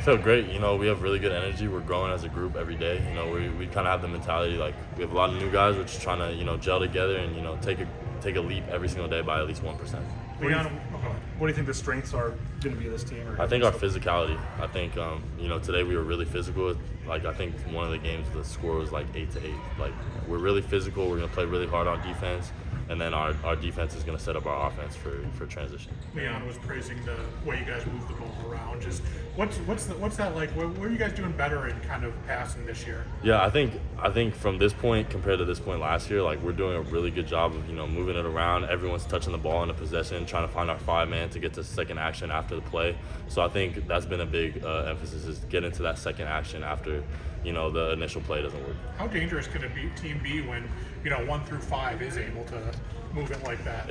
feel great. We have really good energy. We're growing as a group every day. We kind of have the mentality like we have a lot of new guys. We're just trying to gel together and take a leap every single day by at least 1%. What do you think the strengths are going to be of this team? I think our physicality. I think today we were really physical. Like I think one of the games the score was like 8-8. Like we're really physical. We're gonna play really hard on defense. And then our defense is going to set up our offense for transition. Leon was praising the way you guys move the ball around. Just what's that like? What are you guys doing better in kind of passing this year? Yeah, I think from this point compared to this point last year, like we're doing a really good job of moving it around. Everyone's touching the ball in a possession, trying to find our 5-man to get to second action after the play. So I think that's been a big emphasis is get into that second action after the initial play doesn't work. How dangerous could a team be when 1 through 5 is able to move it like that?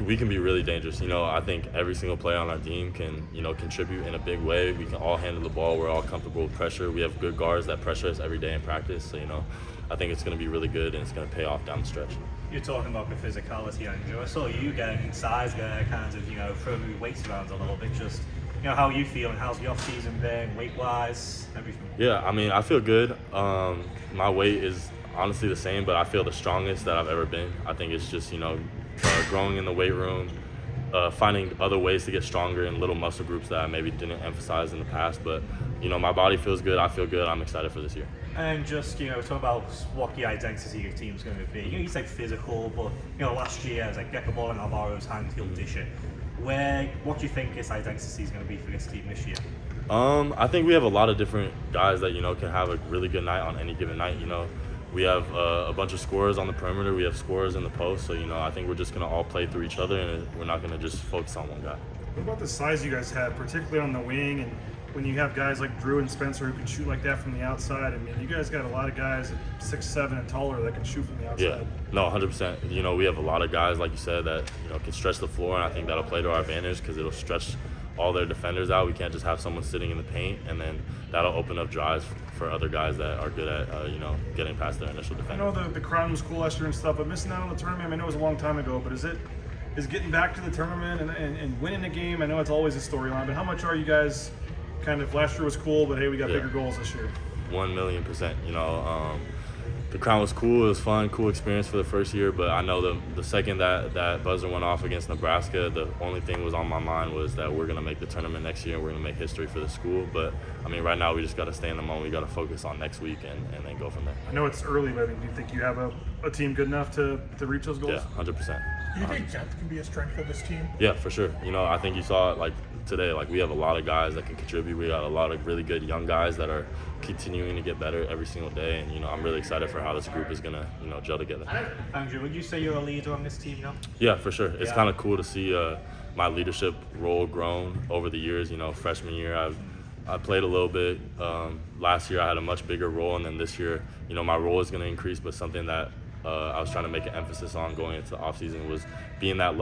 We can be really dangerous. I think every single player on our team can contribute in a big way. We can all handle the ball. We're all comfortable with pressure. We have good guards that pressure us every day in practice. So I think it's going to be really good and it's going to pay off down the stretch. You're talking about the physicality, Andrew. I saw you getting size there, kind of throwing your weights around a little bit. Just how are you feeling? How's the off season been, weight wise, everything? Yeah, I feel good. My weight is honestly the same, but I feel the strongest that I've ever been. I think it's just growing in the weight room, finding other ways to get stronger in little muscle groups that I maybe didn't emphasize in the past. But my body feels good. I feel good. I'm excited for this year. And just talk about what the identity of your team's going to be. You said physical, but last year it was like get the ball in Alvaro's hands, he'll dish it. What do you think this identity is going to be for this team this year? I think we have a lot of different guys that can have a really good night on any given night. We have a bunch of scorers on the perimeter. We have scorers in the post. So I think we're just gonna all play through each other, and we're not gonna just focus on one guy. What about the size you guys have, particularly on the wing, and when you have guys like Drew and Spencer who can shoot like that from the outside? You guys got a lot of guys at 6'7" and taller that can shoot from the outside. Yeah, no, 100%. We have a lot of guys, like you said, that can stretch the floor, and I think that'll play to our advantage because it'll stretch all their defenders out. We can't just have someone sitting in the paint, and then that'll open up drives for other guys that are good at getting past their initial defender. I know the crowd was cool last year and stuff, but missing out on the tournament, I know it was a long time ago, but is getting back to the tournament and winning the game, I know it's always a storyline, but how much are you guys kind of, last year was cool, but hey, we got bigger goals this year? 1,000,000%. The crown was cool. It was fun, cool experience for the first year. But I know the second that buzzer went off against Nebraska, the only thing was on my mind was that we're gonna make the tournament next year and we're gonna make history for the school. But right now we just gotta stay in the moment. We gotta focus on next week and then go from there. I know it's early, but do you think you have a team good enough to reach those goals? Yeah, 100%. Do you think depth can be a strength of this team? Yeah, for sure. I think you saw it today. We have a lot of guys that can contribute. We got a lot of really good young guys that are continuing to get better every single day, and I'm really excited for how this group is gonna gel together. Andrew, would you say you're a leader on this team now? Yeah, for sure. It's kind of cool to see my leadership role grown over the years. Freshman year I played a little bit. Last year I had a much bigger role, and then this year my role is going to increase, but something that I was trying to make an emphasis on going into the offseason was being that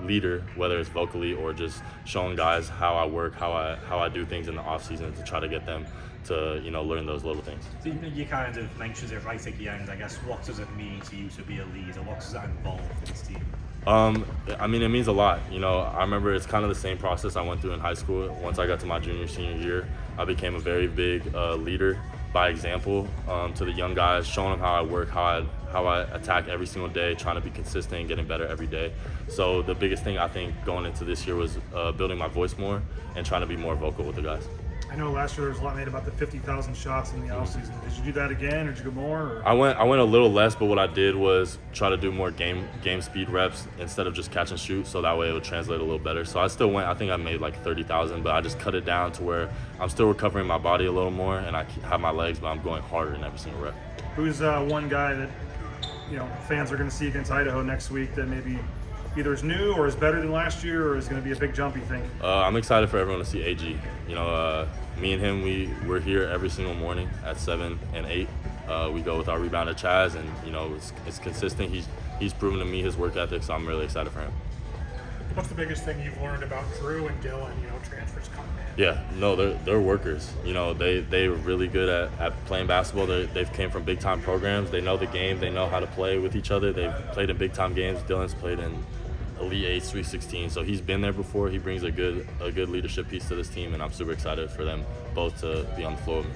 leader, whether it's vocally or just showing guys how I work, how I do things in the offseason to try to get them to learn those little things. So you kind of mentioned it right at the end, I guess. What does it mean to you to be a leader? What does that involve in this team? It means a lot. I remember it's kind of the same process I went through in high school. Once I got to my senior year, I became a very big leader by example to the young guys, showing them how I work, how I attack every single day, trying to be consistent and getting better every day. So the biggest thing I think going into this year was building my voice more and trying to be more vocal with the guys. I know last year there was a lot made about the 50,000 shots in the offseason. Did you do that again, or did you go more? Or? I went a little less, but what I did was try to do more game speed reps instead of just catch and shoot, so that way it would translate a little better. So I still went. I think I made 30,000, but I just cut it down to where I'm still recovering my body a little more, and I have my legs, but I'm going harder in every single rep. Who's one guy that fans are going to see against Idaho next week that maybe either is new or is better than last year, or is going to be a big jump, you think? I'm excited for everyone to see AG. Me and him, we're here every single morning at 7 and 8. We go with our rebounder Chaz, and it's consistent. He's proven to me his work ethic, so I'm really excited for him. What's the biggest thing you've learned about Drew and Dylan? Transfers coming in. Yeah, no, they're workers. They're really good at playing basketball. They've came from big time programs. They know the game. They know how to play with each other. They've played in big time games. Dylan's played in Elite 8, Sweet 16. So he's been there before. He brings a good leadership piece to this team, and I'm super excited for them both to be on the floor with me.